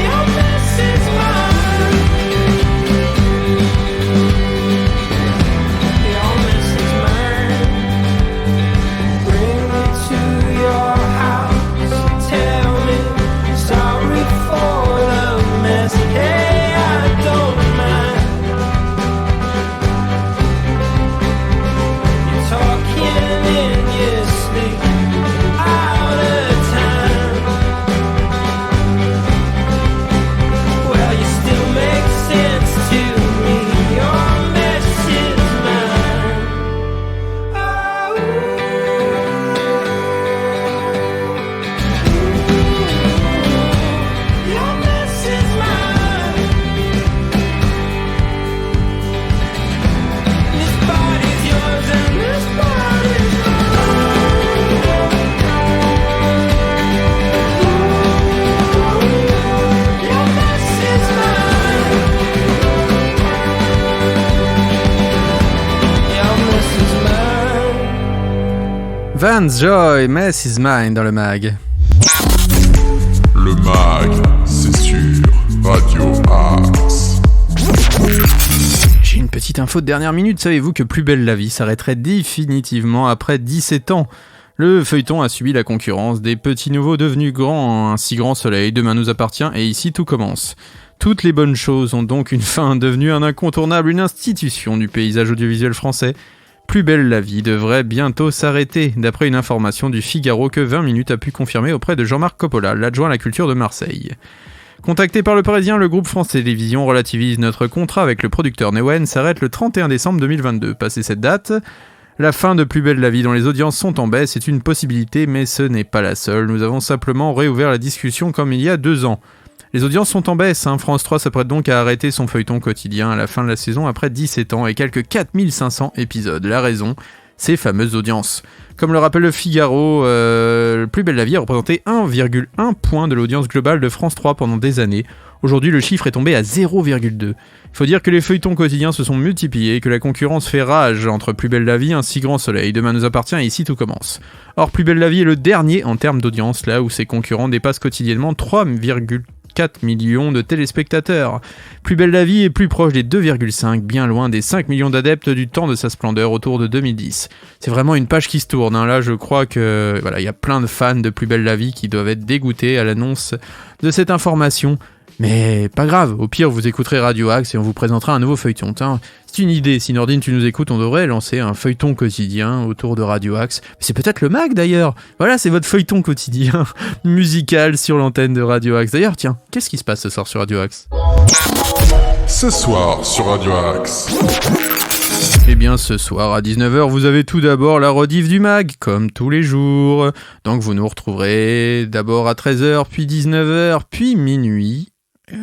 Your mess is mine. Your mess is mine. Bring me to your house. Tell me sorry for the mess. Hey, I don't mind. You're talking in your sleep, out of time. Well, you still make sense to me. Your mess is mine. Oh, your mess is mine. This body's yours and this body's mine. Your mess is mine. Your mess is mine. Vance Joy, Mess is Mine dans le mag. Le mag, c'est sur Radio Axe. J'ai une petite info de dernière minute, savez-vous que Plus belle la vie s'arrêterait définitivement après 17 ans? Le feuilleton a subi la concurrence des petits nouveaux devenus grands, un si grand soleil, demain nous appartient et ici tout commence. Toutes les bonnes choses ont donc une fin, devenue un incontournable, une institution du paysage audiovisuel français. Plus belle la vie devrait bientôt s'arrêter, d'après une information du Figaro que 20 minutes a pu confirmer auprès de Jean-Marc Coppola, l'adjoint à la culture de Marseille. Contacté par le Parisien, le groupe France Télévisions relativise notre contrat avec le producteur Newen s'arrête le 31 décembre 2022. Passé cette date, la fin de Plus belle la vie dont les audiences sont en baisse est une possibilité, mais ce n'est pas la seule. Nous avons simplement réouvert la discussion comme il y a 2 ans. Les audiences sont en baisse, France 3 s'apprête donc à arrêter son feuilleton quotidien à la fin de la saison après 17 ans et quelques 4500 épisodes. La raison, ces fameuses audiences. Comme le rappelle le Figaro, Plus belle la vie a représenté 1,1 point de l'audience globale de France 3 pendant des années. Aujourd'hui, le chiffre est tombé à 0,2. Il faut dire que les feuilletons quotidiens se sont multipliés et que la concurrence fait rage entre Plus belle la vie et Un si grand soleil. Demain nous appartient et ici tout commence. Or, Plus belle la vie est le dernier en termes d'audience, là où ses concurrents dépassent quotidiennement 3,4 millions de téléspectateurs. Plus belle la vie est plus proche des 2,5, bien loin des 5 millions d'adeptes du temps de sa splendeur autour de 2010. C'est vraiment une page qui se tourne, Là, je crois que il y a plein de fans de Plus belle la vie qui doivent être dégoûtés à l'annonce de cette information. Mais pas grave, au pire vous écouterez Radio Axe et on vous présentera un nouveau feuilleton. Tiens, c'est une idée, si Nordine tu nous écoutes, on devrait lancer un feuilleton quotidien autour de Radio Axe. C'est peut-être le mag d'ailleurs. Voilà, c'est votre feuilleton quotidien musical sur l'antenne de Radio Axe. D'ailleurs, tiens, qu'est-ce qui se passe ce soir sur Radio Axe? Ce soir sur Radio Axe. Eh bien, ce soir à 19h, vous avez tout d'abord la rediff du mag, comme tous les jours. Donc vous nous retrouverez d'abord à 13h, puis 19h, puis minuit,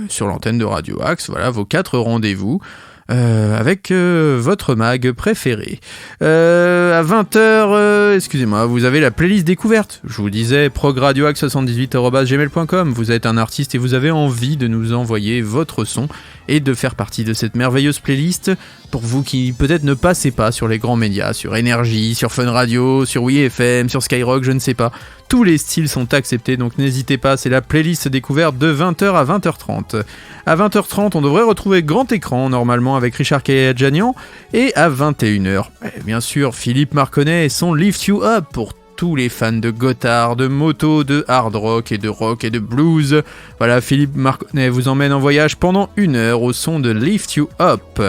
sur l'antenne de Radio Axe. Voilà, vos 4 rendez-vous. Avec votre mag préféré. À 20h, excusez-moi, vous avez la playlist découverte. Je vous disais, progradioaxe78@gmail.com. Vous êtes un artiste et vous avez envie de nous envoyer votre son et de faire partie de cette merveilleuse playlist. Pour vous qui peut-être ne passez pas sur les grands médias, sur Énergie, sur Fun Radio, sur WeFM, sur Skyrock, je ne sais pas. Tous les styles sont acceptés, donc n'hésitez pas, c'est la playlist découverte de 20h à 20h30. À 20h30, on devrait retrouver Grand Écran, normalement, avec Richard Kayadjanian, et à 21h, bien sûr, Philippe Marconnet et son Lift You Up pour tous les fans de Gotthard, de moto, de hard rock et de blues. Voilà, Philippe Marconnet vous emmène en voyage pendant 1 heure au son de Lift You Up.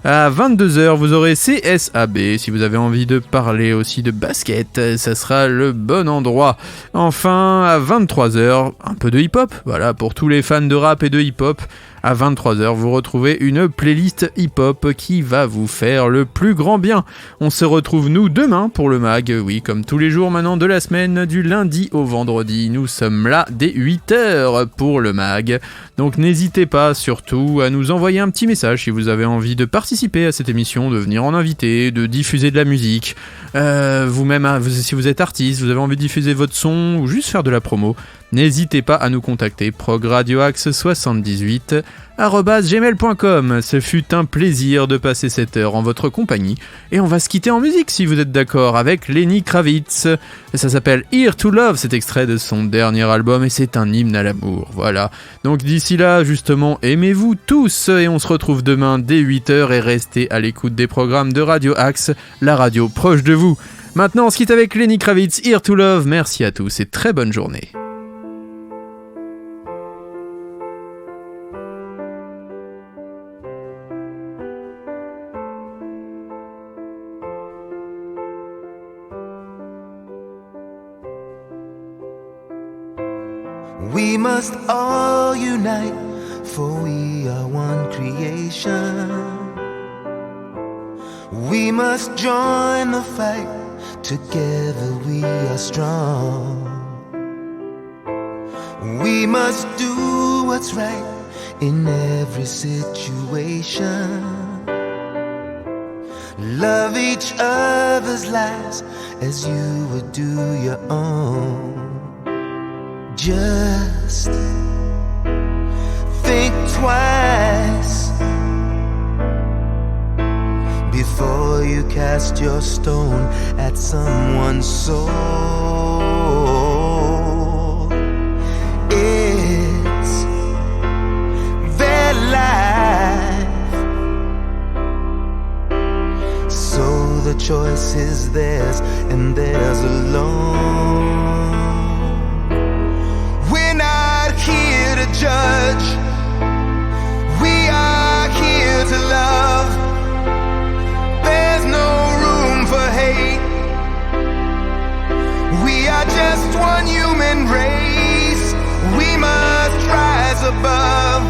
À 22h, vous aurez CSAB. Si vous avez envie de parler aussi de basket, ça sera le bon endroit. Enfin, à 23h, un peu de hip-hop. Voilà, pour tous les fans de rap et de hip-hop. À 23h, vous retrouvez une playlist hip-hop qui va vous faire le plus grand bien. On se retrouve, nous, demain pour le mag. Oui, comme tous les jours maintenant de la semaine, du lundi au vendredi. Nous sommes là dès 8h pour le mag. Donc n'hésitez pas, surtout, à nous envoyer un petit message si vous avez envie de participer à cette émission, de venir en invité, de diffuser de la musique. Vous-même, si vous êtes artiste, vous avez envie de diffuser votre son ou juste faire de la promo, n'hésitez pas à nous contacter, progradioaxe78@gmail.com. Ce fut un plaisir de passer cette heure en votre compagnie et on va se quitter en musique si vous êtes d'accord avec Lenny Kravitz. Ça s'appelle Here to Love, cet extrait de son dernier album et c'est un hymne à l'amour. Voilà. Donc d'ici là, justement, aimez-vous tous et on se retrouve demain dès 8h et restez à l'écoute des programmes de Radio Axe, la radio proche de vous. Maintenant, on se quitte avec Lenny Kravitz, Here to Love. Merci à tous et très bonne journée. We must all unite, for we are one creation. We must join the fight, together we are strong. We must do what's right in every situation. Love each other's lives as you would do your own. Just think twice before you cast your stone at someone's soul. It's their life, so the choice is theirs and theirs alone. Here to judge, we are here to love. There's no room for hate. We are just one human race. We must rise above.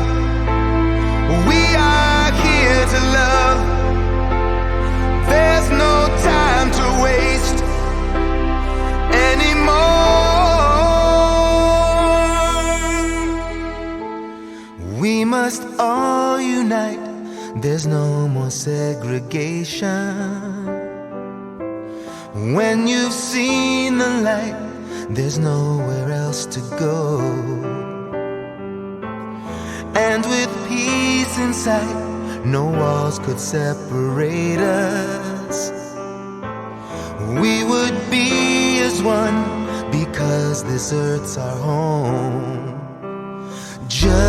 We are here to love. There's no time to waste anymore. We must all unite, there's no more segregation. When you've seen the light, there's nowhere else to go. And with peace in sight, no walls could separate us. We would be as one, because this earth's our home. Just